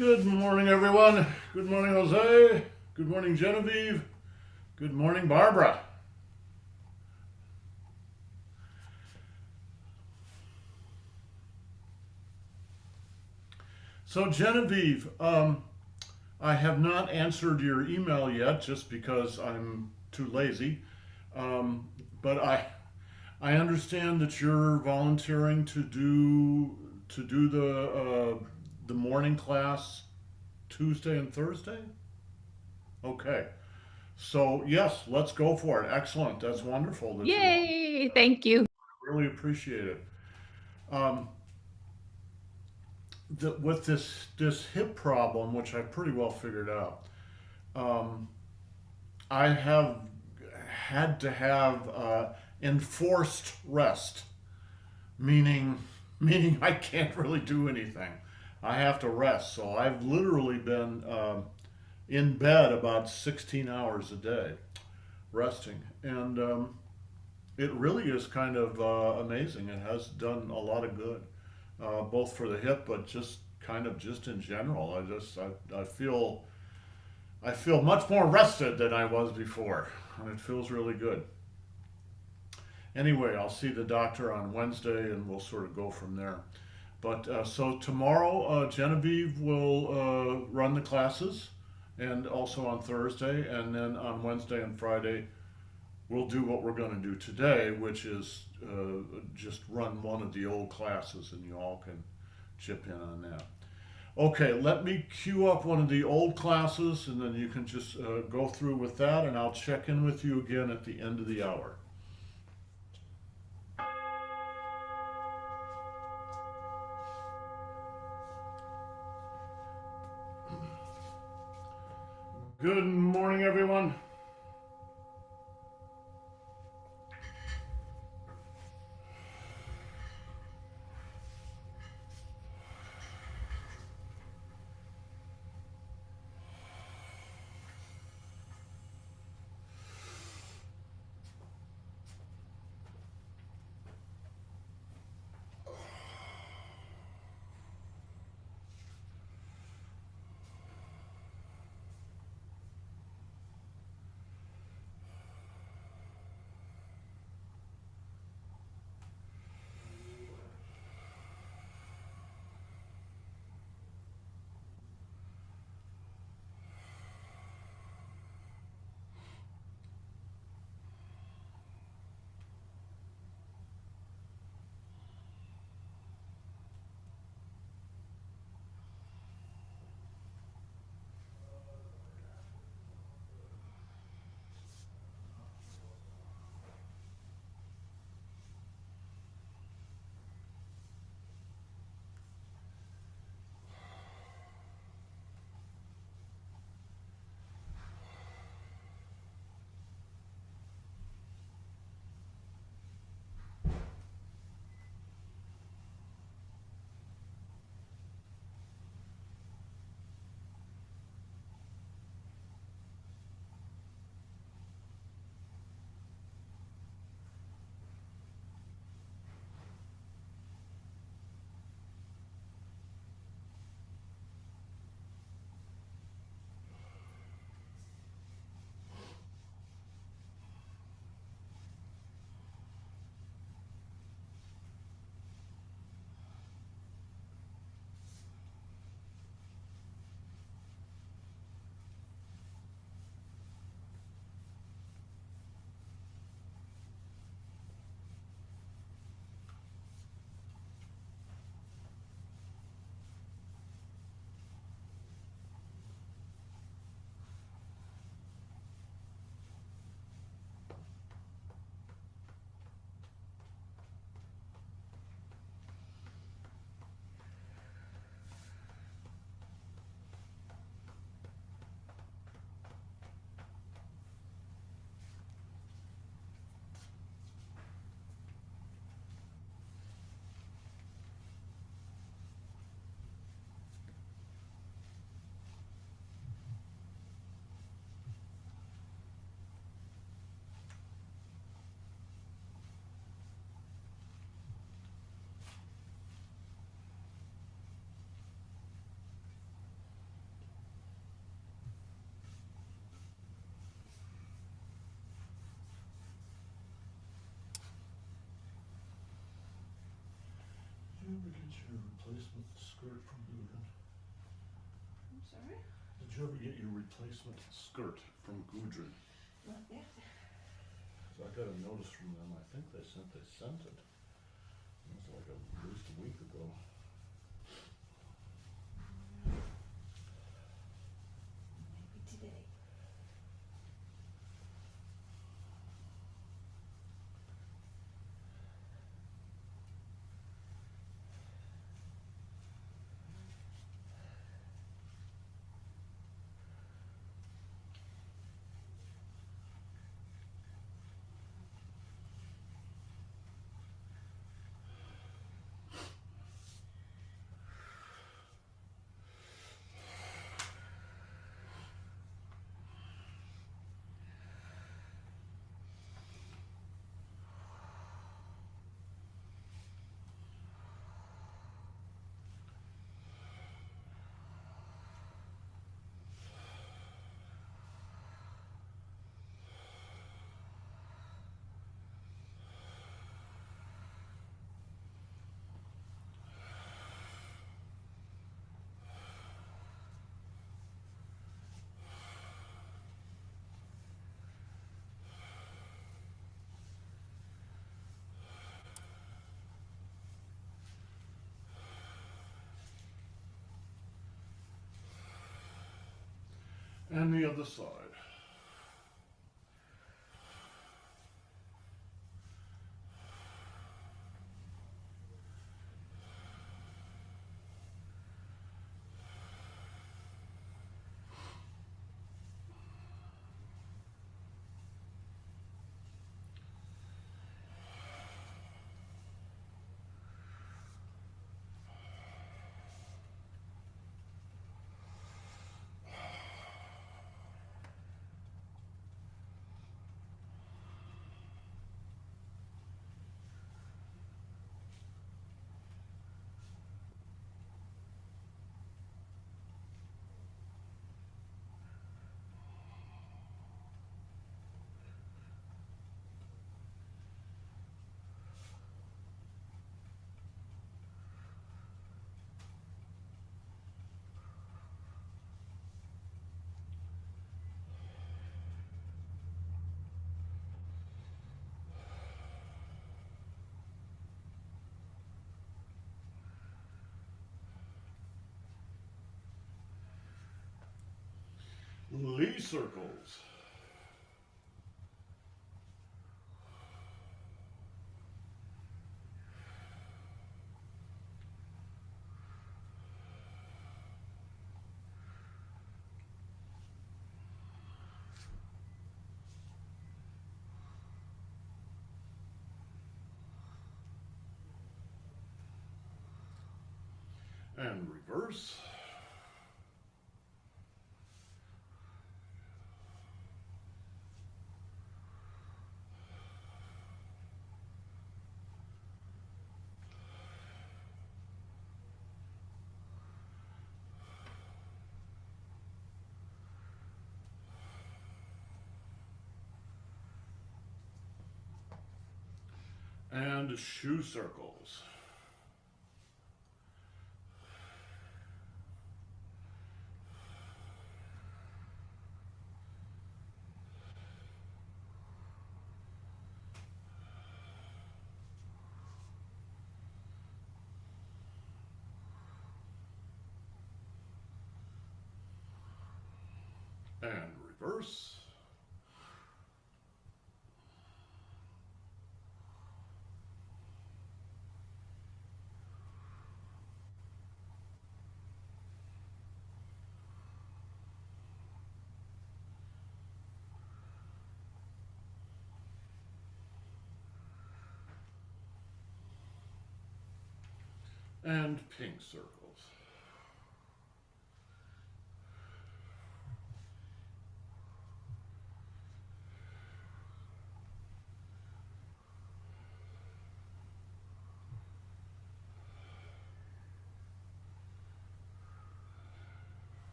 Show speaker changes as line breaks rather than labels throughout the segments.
Good morning, everyone. Good morning, Jose. Good morning, Genevieve. Good morning, Barbara. So, Genevieve, I have not answered your email yet just because I'm too lazy. But I understand that you're volunteering to do the morning class Tuesday and Thursday. Okay. So yes, let's go for it. Excellent. That's wonderful that you want.
Yay! Thank you.
Really appreciate it. Um, with this hip problem, which I pretty well figured out, um, I have had to have enforced rest, meaning meaning I can't really do anything. I have to rest. So I've literally been in bed about 16 hours a day resting, and it really is kind of amazing. It has done a lot of good, both for the hip, but just kind of just in general. I feel much more rested than I was before, and it feels really good. Anyway, I'll see the doctor on Wednesday, and we'll sort of go from there. But so tomorrow, Genevieve will run the classes, and also on Thursday, and then on Wednesday and Friday, we'll do what we're going to do today, which is just run one of the old classes, and you all can chip in on that. Okay, let me queue up one of the old classes, and then you can just go through with that, and I'll check in with you again at the end of the hour. Good morning, everyone. your replacement skirt from Gudrun?
I'm sorry?
Did you ever get your replacement skirt from Gudrun?
Not yet.
So I got a notice from them. I think they sent it. It was like at least a week ago.
Maybe today.
And the other side. Lee circles. And reverse. And shoe circles. And reverse. And pink circles.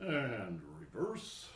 And reverse.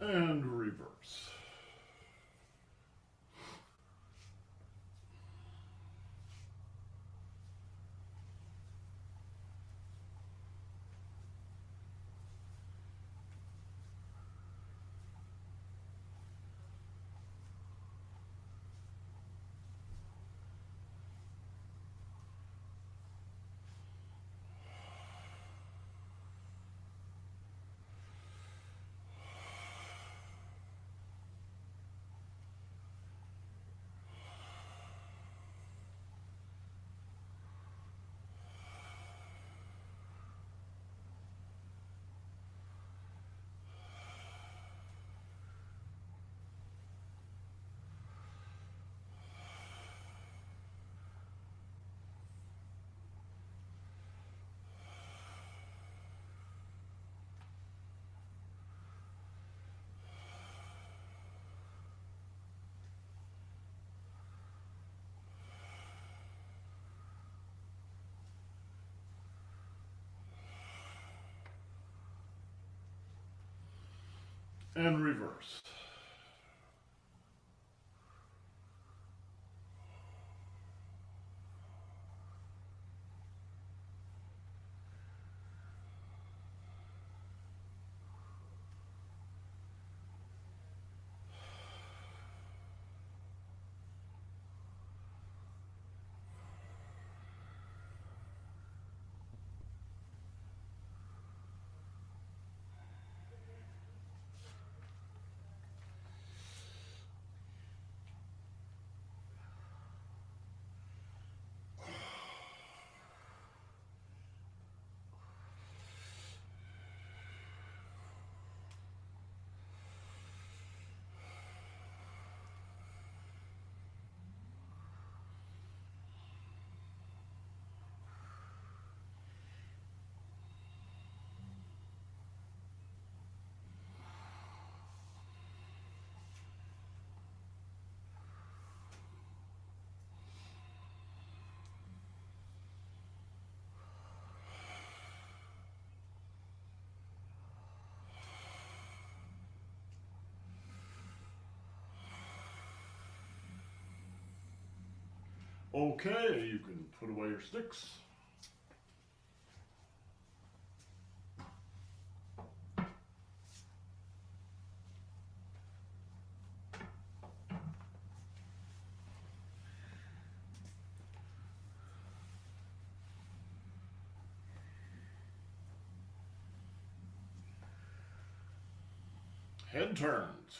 And reverse. And reverse. Okay, you can put away your sticks. Head turns.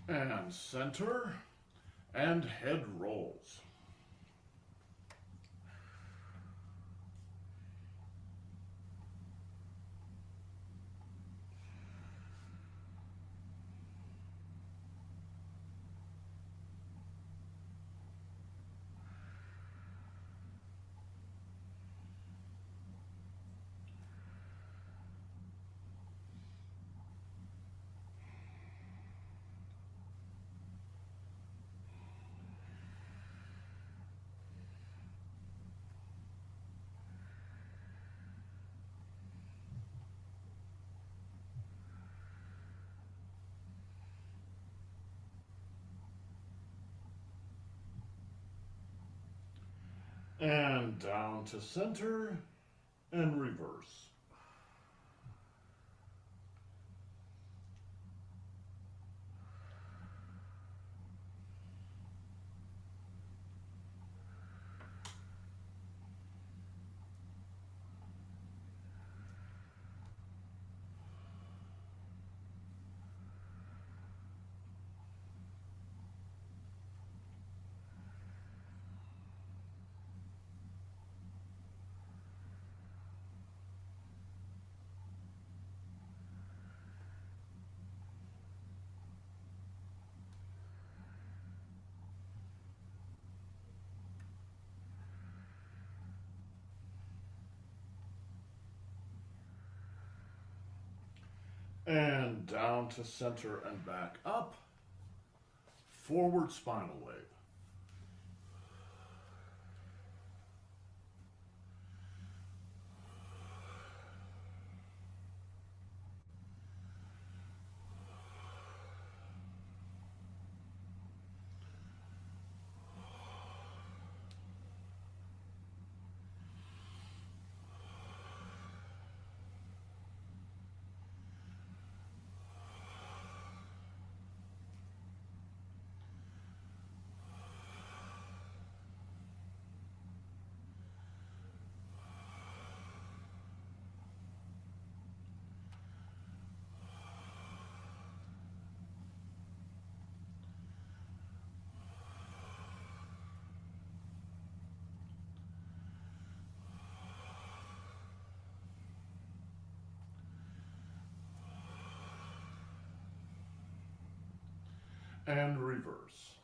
And center. And head rolls. And down to center. and reverse. And down to center and back up. Forward spinal wave. And reverse.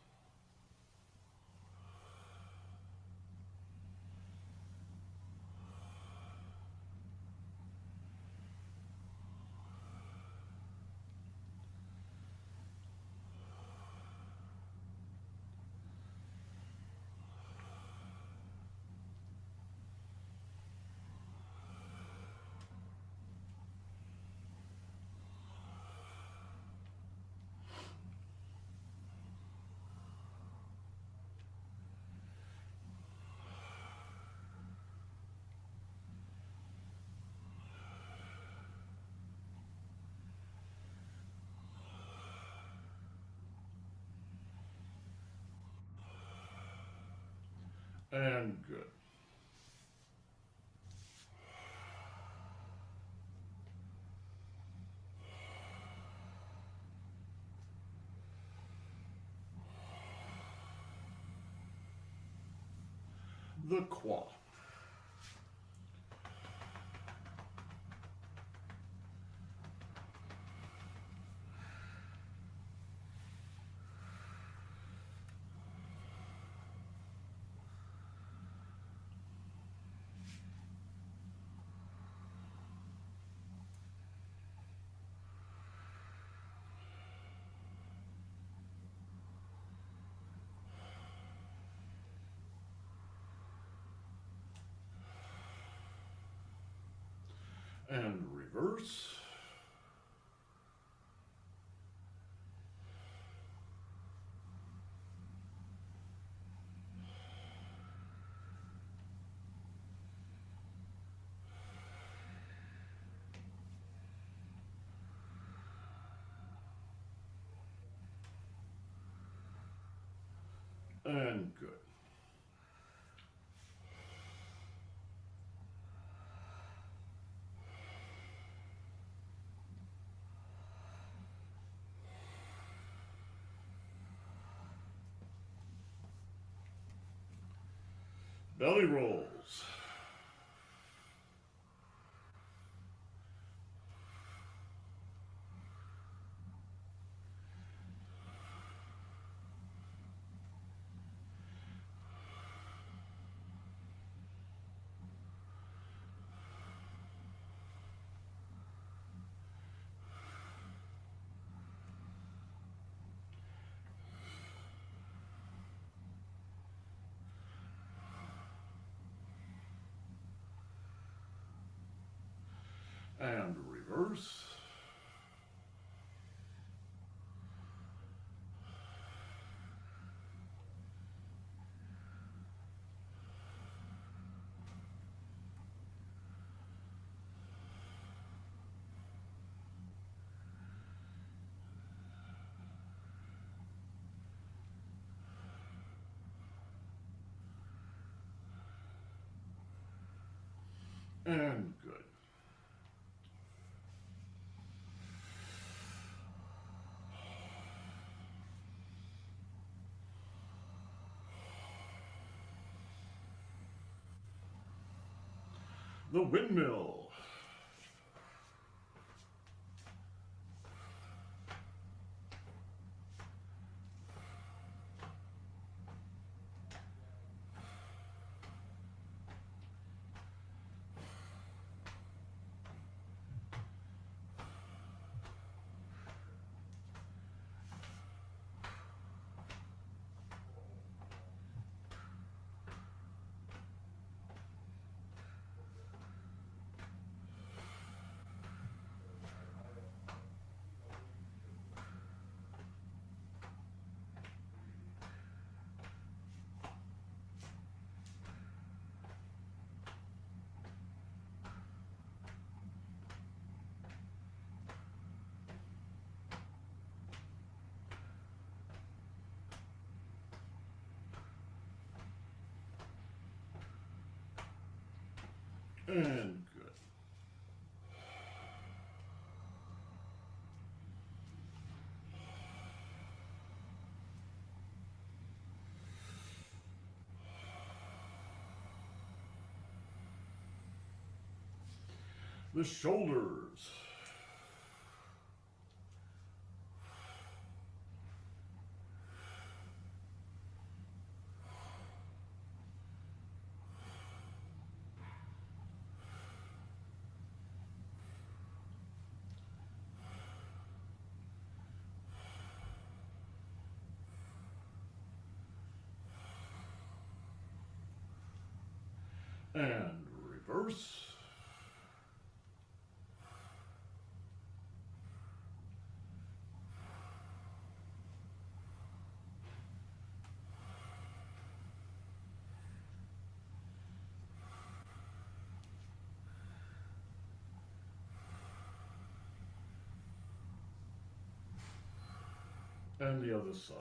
And good. The qua. And reverse. And good. Belly rolls. And reverse. And good. The windmill. And good. The shoulders. And reverse. And the other side.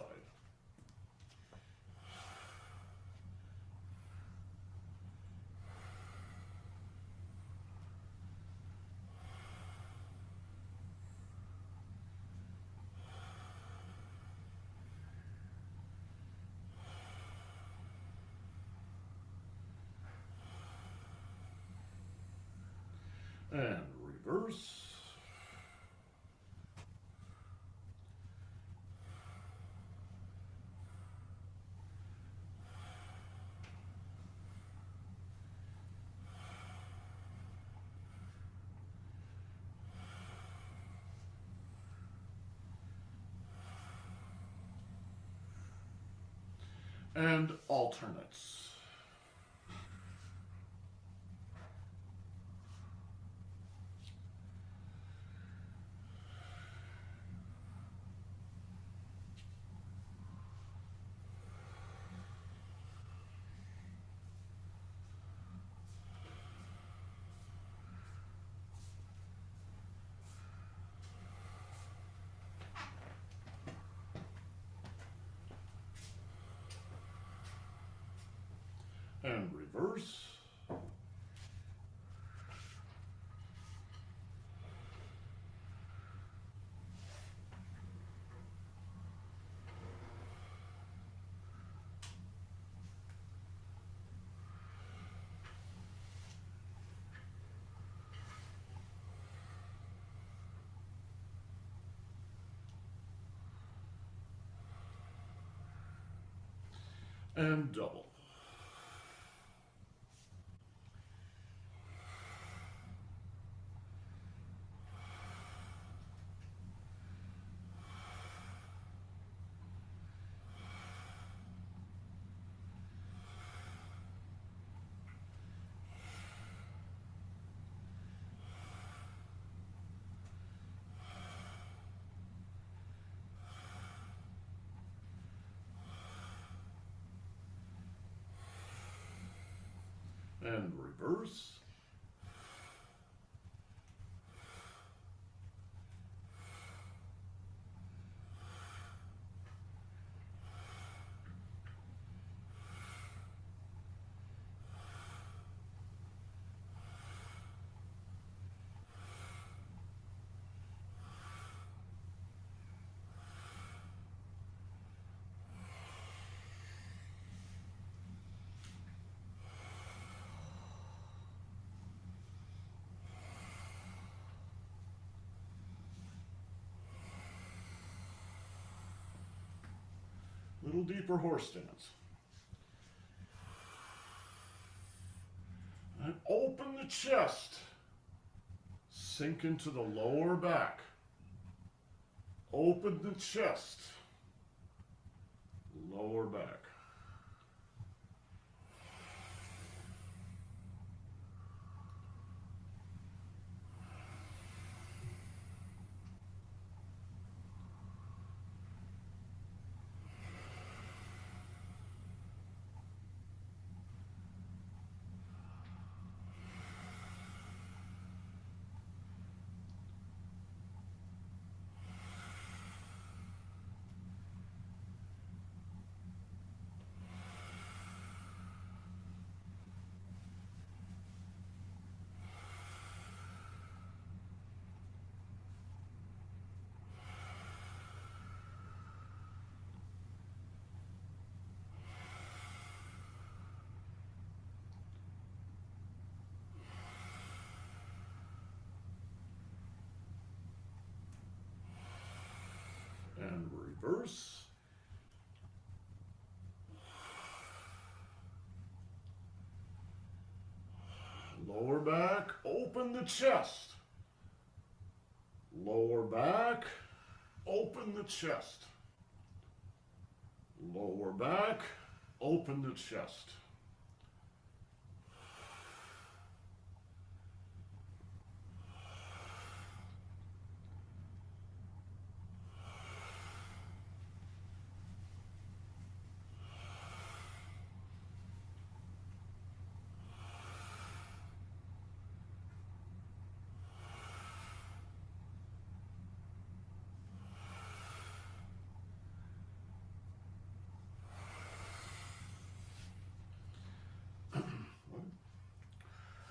And reverse. And alternates. And reverse. And double. And reverse. Little deeper horse stance. And open the chest. Sink into the lower back. Open the chest. Lower back. And reverse. Lower back, open the chest. Lower back, open the chest. Lower back, open the chest.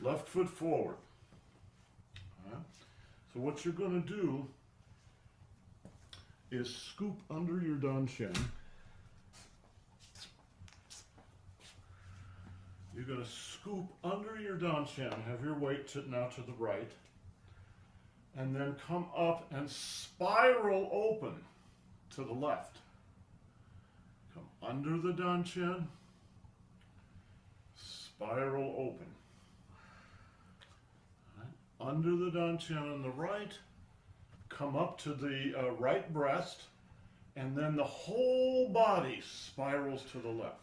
Left foot forward. All right. So what you're going to do is scoop under your danshin. You're going to scoop under your danshin, have your weight now to the right, and then come up and spiral open to the left. Come under the danshin, spiral open. Under the danshin on the right, come up to the right breast, and then the whole body spirals to the left.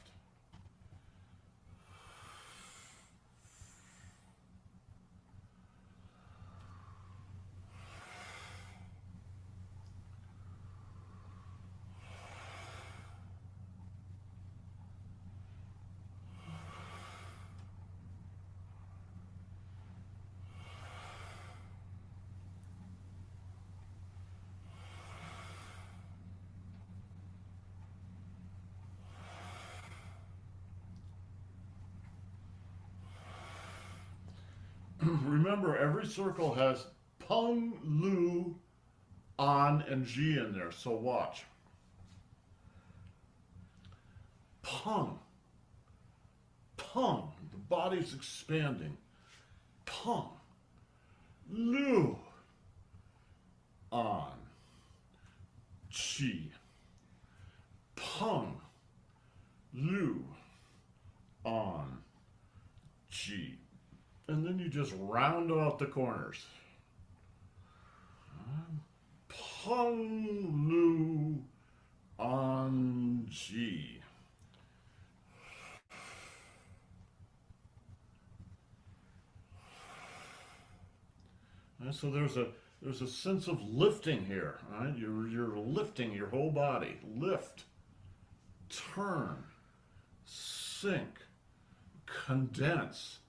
Remember, every circle has Peng, Lu, An, and Ji in there, so watch. Peng. Peng. The body's expanding. Peng. Lu. An. Chi. Peng. Lu. An. Chi. And then you just round out the corners. Peng, Lu, An, Ji. And so there's a sense of lifting here. Right? You're lifting your whole body. Lift, turn, sink, condense.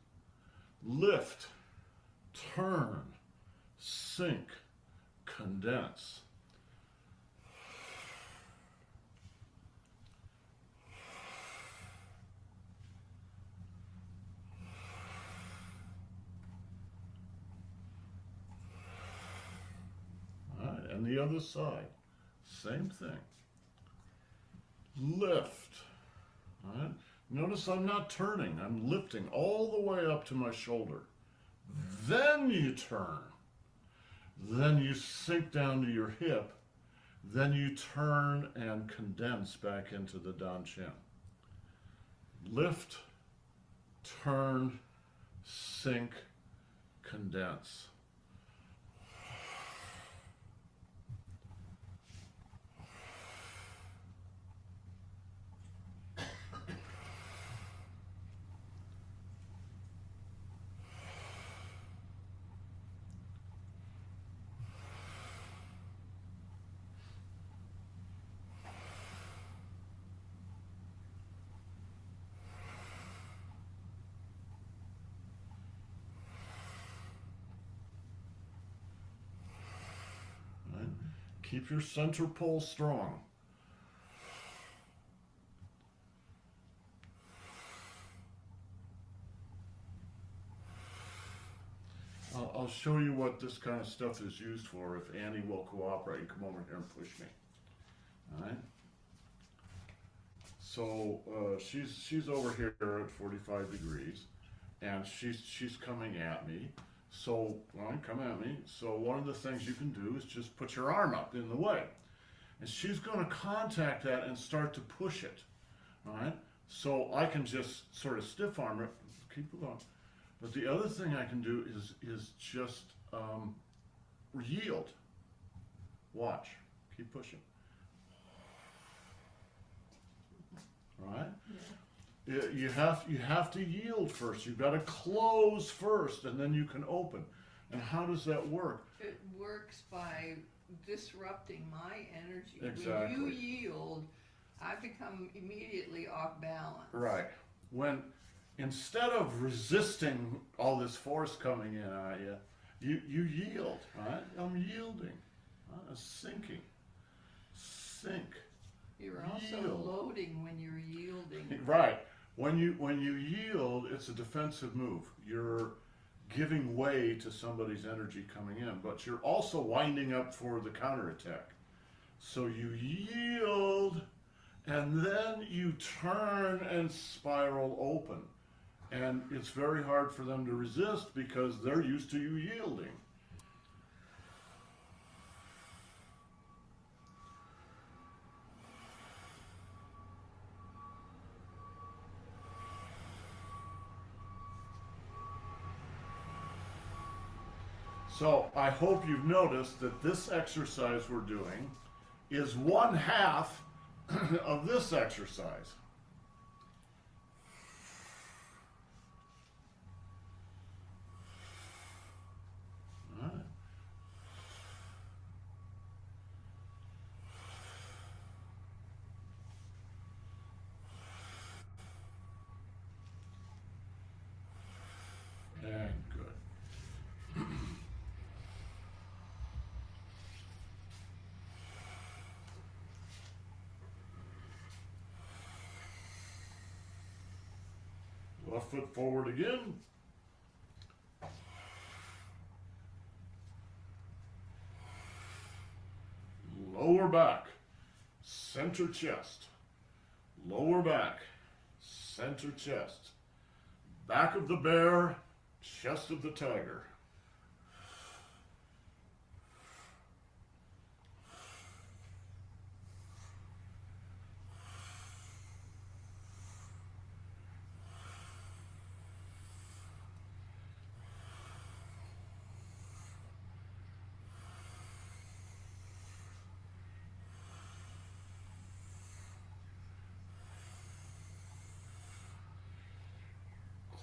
Lift, turn, sink, condense. All right, and the other side, same thing. Lift. All right. Notice I'm not turning, I'm lifting all the way up to my shoulder. Then you turn. Then you sink down to your hip. Then you turn and condense back into the Dan Chin. Lift, turn, sink, condense. Right? Keep your center pole strong. I'll show you what this kind of stuff is used for if Annie will cooperate and come over here and push me. All right. So she's over here at 45 degrees, and she's coming at me. So come at me. So one of the things you can do is just put your arm up in the way, and she's going to contact that and start to push it. All right. So I can just sort of stiff arm it, keep it going. But the other thing I can do is just yield. Watch. Keep pushing. All right? Yeah. You have to yield first. You've got to close first, and then you can open. And how does that work?
It works by disrupting my energy.
Exactly.
When you yield, I become immediately off balance.
Right. When instead of resisting all this force coming in at you, you yield. Right? I'm yielding. I'm sinking. Sink.
You're also
Yield.
loading when you're yielding.
Right. When you yield, it's a defensive move. You're giving way to somebody's energy coming in, but you're also winding up for the counterattack. So you yield, and then you turn and spiral open. And it's very hard for them to resist because they're used to you yielding. So I hope you've noticed that this exercise we're doing is one half of this exercise. All right. And good. Left foot forward again. Lower back, center chest. Lower back, center chest. Back of the bear, chest of the tiger.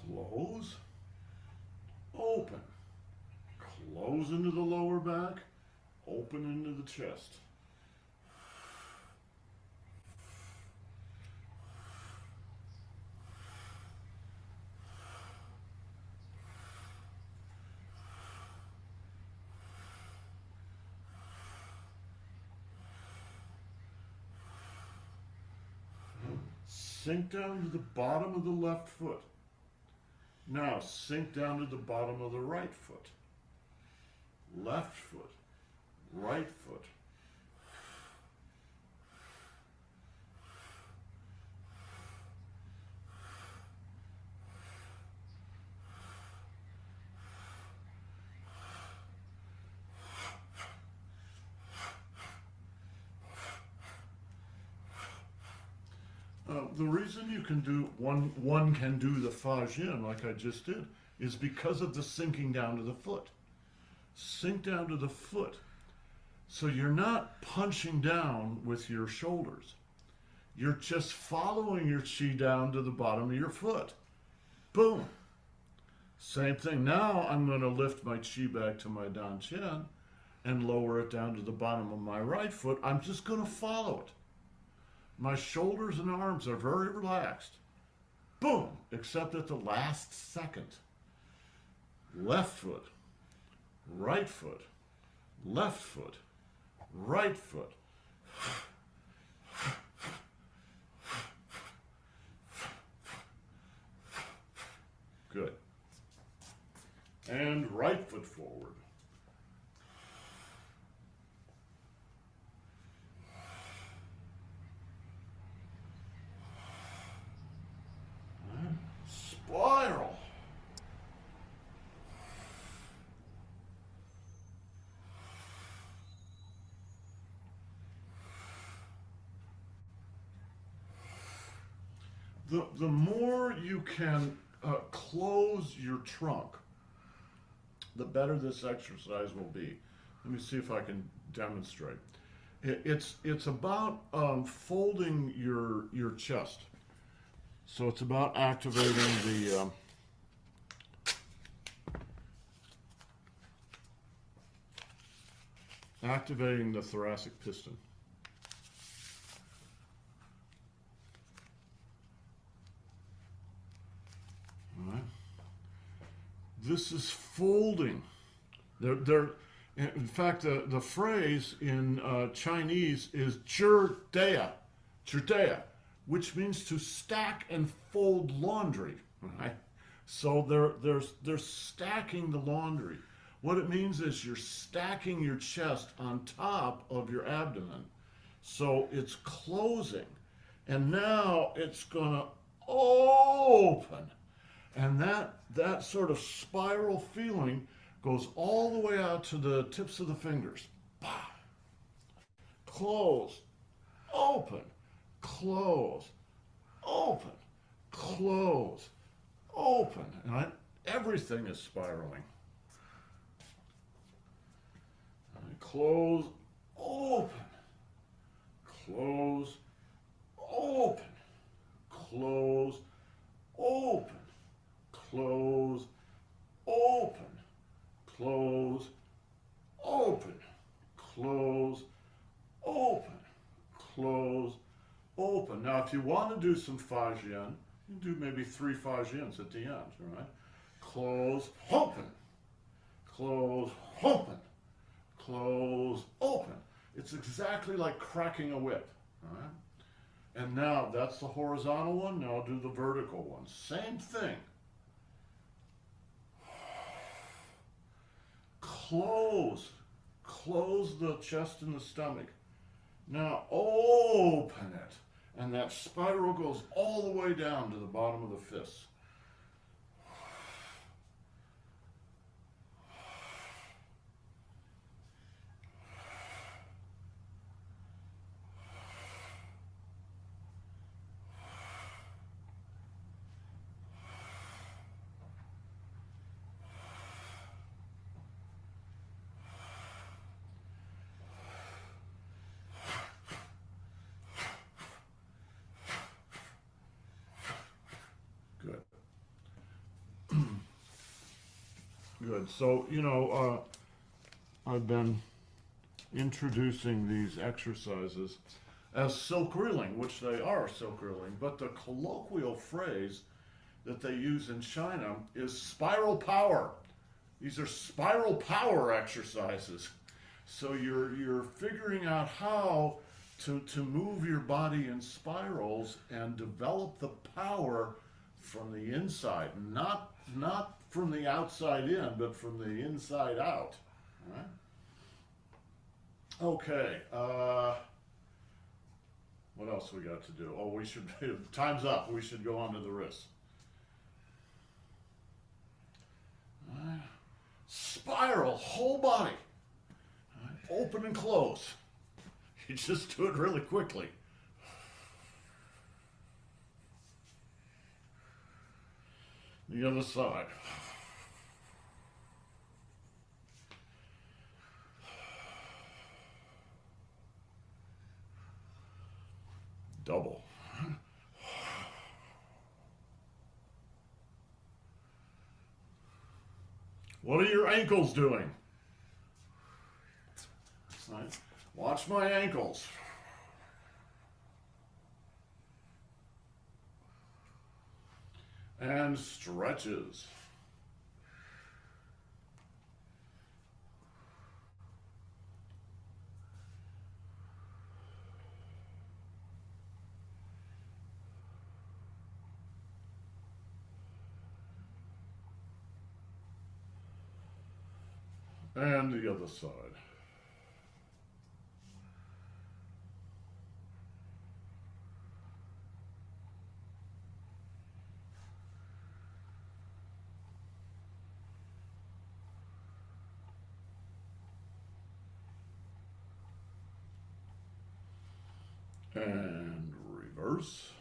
Close, open, close into the lower back, open into the chest. Sink down to the bottom of the left foot. Now sink down to the bottom of the right foot. Left foot, right foot. the reason you can do one can do the Fa Jian like I just did is because of the sinking down to the foot. Sink down to the foot. So you're not punching down with your shoulders. You're just following your Qi down to the bottom of your foot. Boom. Same thing. Now I'm going to lift my Qi back to my Dan Qian and lower it down to the bottom of my right foot. I'm just going to follow it. My shoulders and arms are very relaxed. Boom, except at the last second. Left foot, right foot, left foot, right foot. Good. And right foot forward. Spiral. The more you can close your trunk, the better this exercise will be. Let me see if I can demonstrate. It's about folding your chest. So it's about activating the thoracic piston. All right. This is folding. In fact, the phrase in Chinese is 指which means to stack and fold laundry. Right? So they're stacking the laundry. What it means is you're stacking your chest on top of your abdomen. So it's closing. And now it's going to open. And that sort of spiral feeling goes all the way out to the tips of the fingers. Close, open, close, open, close, open. And everything is spiraling. Close, open, close, open, close, open, close, open, close, open, close, open, close, open. Now, if you want to do some Fa Jian, you can do maybe 3 Fa Jians at the end, all right? Close, open, close, open, close, open. It's exactly like cracking a whip, all right? And now, that's the horizontal one. Now do the vertical one. Same thing. Close the chest and the stomach. Now open it. And that spiral goes all the way down to the bottom of the fists. Good. So, I've been introducing these exercises as silk reeling, which they are silk reeling, but the colloquial phrase that they use in China is spiral power. These are spiral power exercises. So you're figuring out how to move your body in spirals and develop the power from the inside, not from the outside in, but from the inside out. All right? Okay. What else we got to do? Oh, we should. Time's up. We should go on to the wrists. Spiral, whole body. All right? Open and close. You just do it really quickly. The other side. Double. What are your ankles doing? That's nice. Watch my ankles. And stretches. And the other side. And reverse.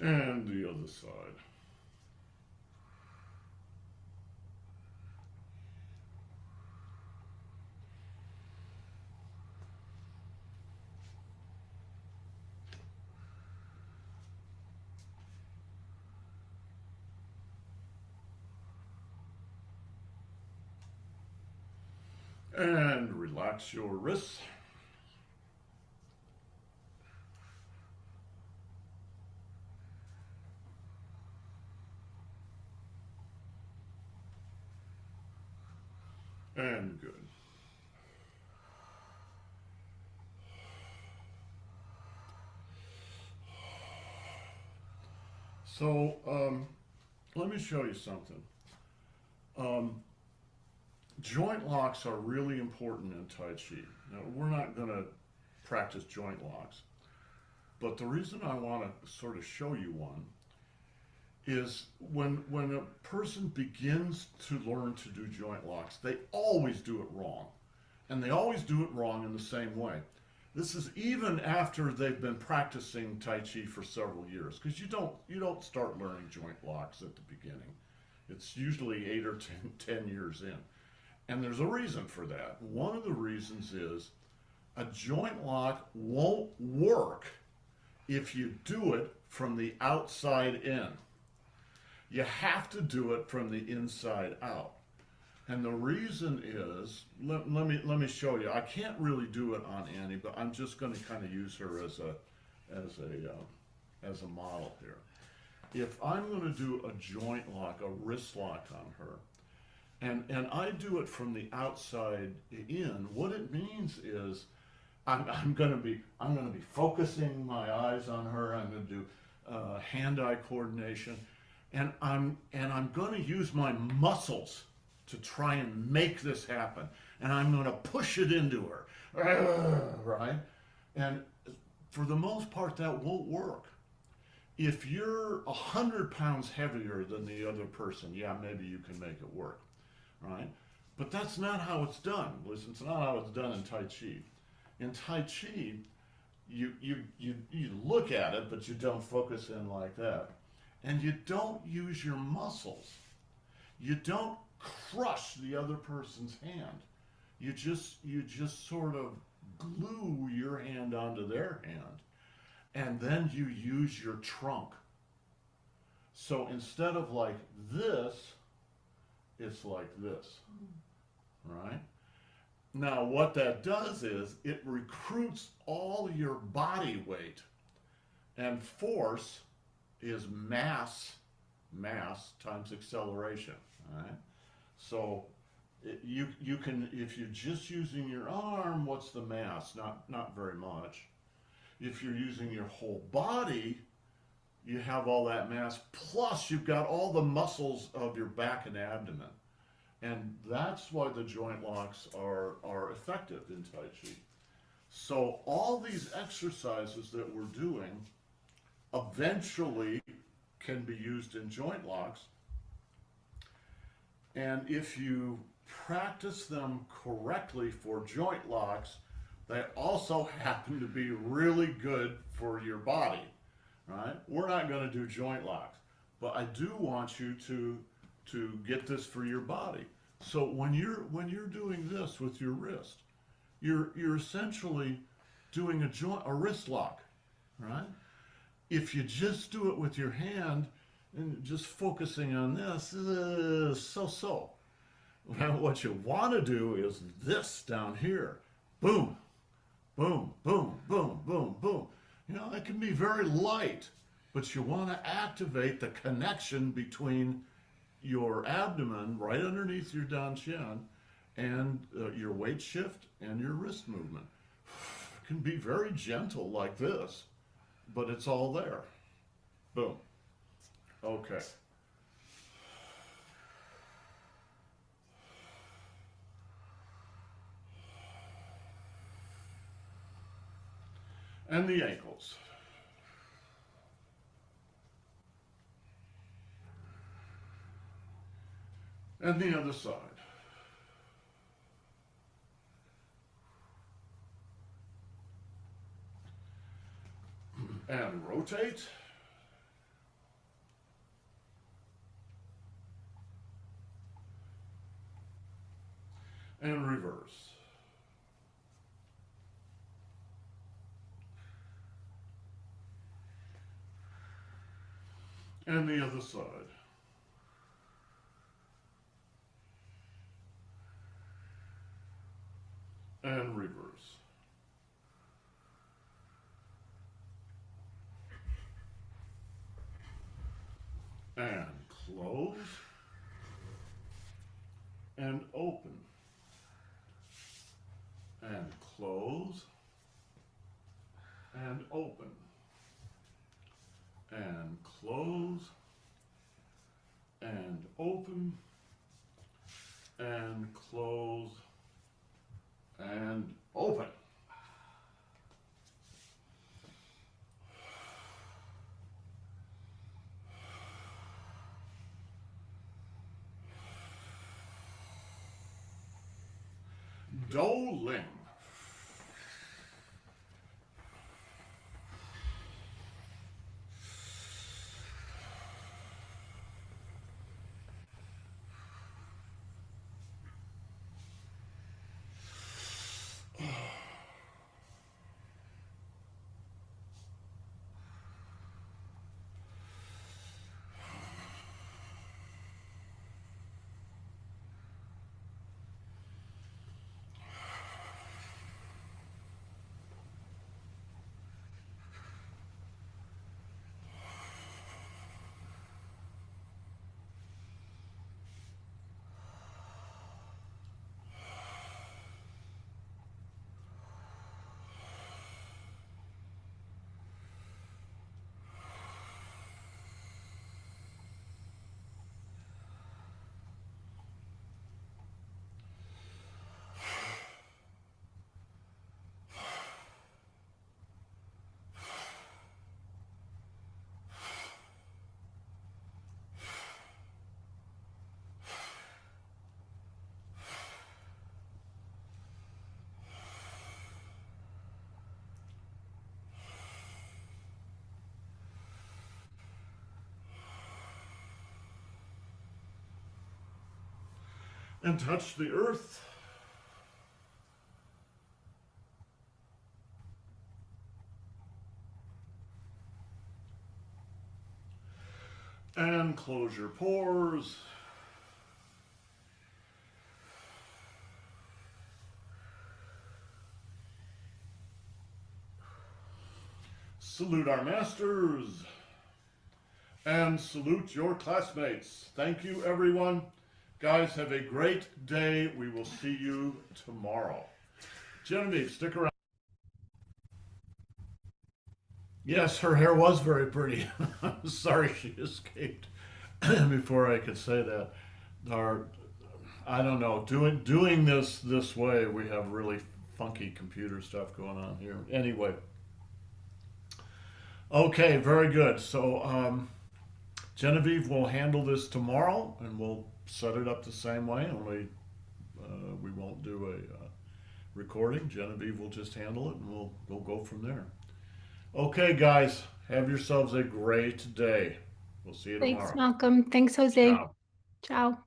And the other side. And relax your wrists. And good. So, let me show you something. Joint locks are really important in Tai Chi. Now, we're not going to practice joint locks, but the reason I want to sort of show you one is when a person begins to learn to do joint locks, they always do it wrong. And they always do it wrong in the same way. This is even after they've been practicing Tai Chi for several years, because you don't start learning joint locks at the beginning. It's usually 8 or 10 years in. And there's a reason for that. One of the reasons is a joint lock won't work if you do it from the outside in. You have to do it from the inside out. And the reason is, let me show you. I can't really do it on Annie, but I'm just going to kind of use her as a model here. If I'm going to do a joint lock, a wrist lock on her, and I do it from the outside in, what it means is I'm going to be focusing my eyes on her. I'm going to do hand-eye coordination, and I'm going to use my muscles to try and make this happen, and I'm going to push it into her, right? And for the most part, that won't work. If you're 100 pounds heavier than the other person, yeah, maybe you can make it work, right? But that's not how it's done. Listen, it's not how it's done in Tai Chi. In Tai Chi, you look at it, but you don't focus in like that. And you don't use your muscles. You don't crush the other person's hand. You just sort of glue your hand onto their hand. And then you use your trunk. So instead of like this, it's like this, right? Now what that does is it recruits all your body weight, and force is mass times acceleration, all right? So you can, if you're just using your arm, what's the mass? Not very much. If you're using your whole body, you have all that mass, plus you've got all the muscles of your back and abdomen. And that's why the joint locks are effective in Tai Chi. So all these exercises that we're doing eventually can be used in joint locks. And if you practice them correctly for joint locks, they also happen to be really good for your body, right? We're not going to do joint locks, but I do want you to get this for your body. So when you're doing this with your wrist, you're essentially doing a wrist lock, right? If you just do it with your hand and just focusing on this, so. Well, what you want to do is this down here. Boom, boom, boom, boom, boom, boom. You know, it can be very light, but you want to activate the connection between your abdomen right underneath your dantian and your weight shift and your wrist movement. It can be very gentle like this, but it's all there. Boom. Okay. And the ankles. And the other side. And rotate. And reverse. And the other side. And reverse. And close. And open. And close. And open. And close. And open. And close. And open. Doling. And touch the earth. And close your pores. Salute our masters. And salute your classmates. Thank you, everyone. Guys, have a great day. We will see you tomorrow. Genevieve, stick around. Yes, her hair was very pretty. I'm sorry she escaped before I could say that. Our, I don't know, doing this way, we have really funky computer stuff going on here. Anyway, okay, very good. So Genevieve will handle this tomorrow, and we'll set it up the same way. Only we won't do a recording. Genevieve will just handle it, and we'll go from there. Okay, guys, have yourselves a great day. We'll see you
Thanks,
tomorrow.
Malcolm. Thanks, Jose.
Ciao.
Ciao.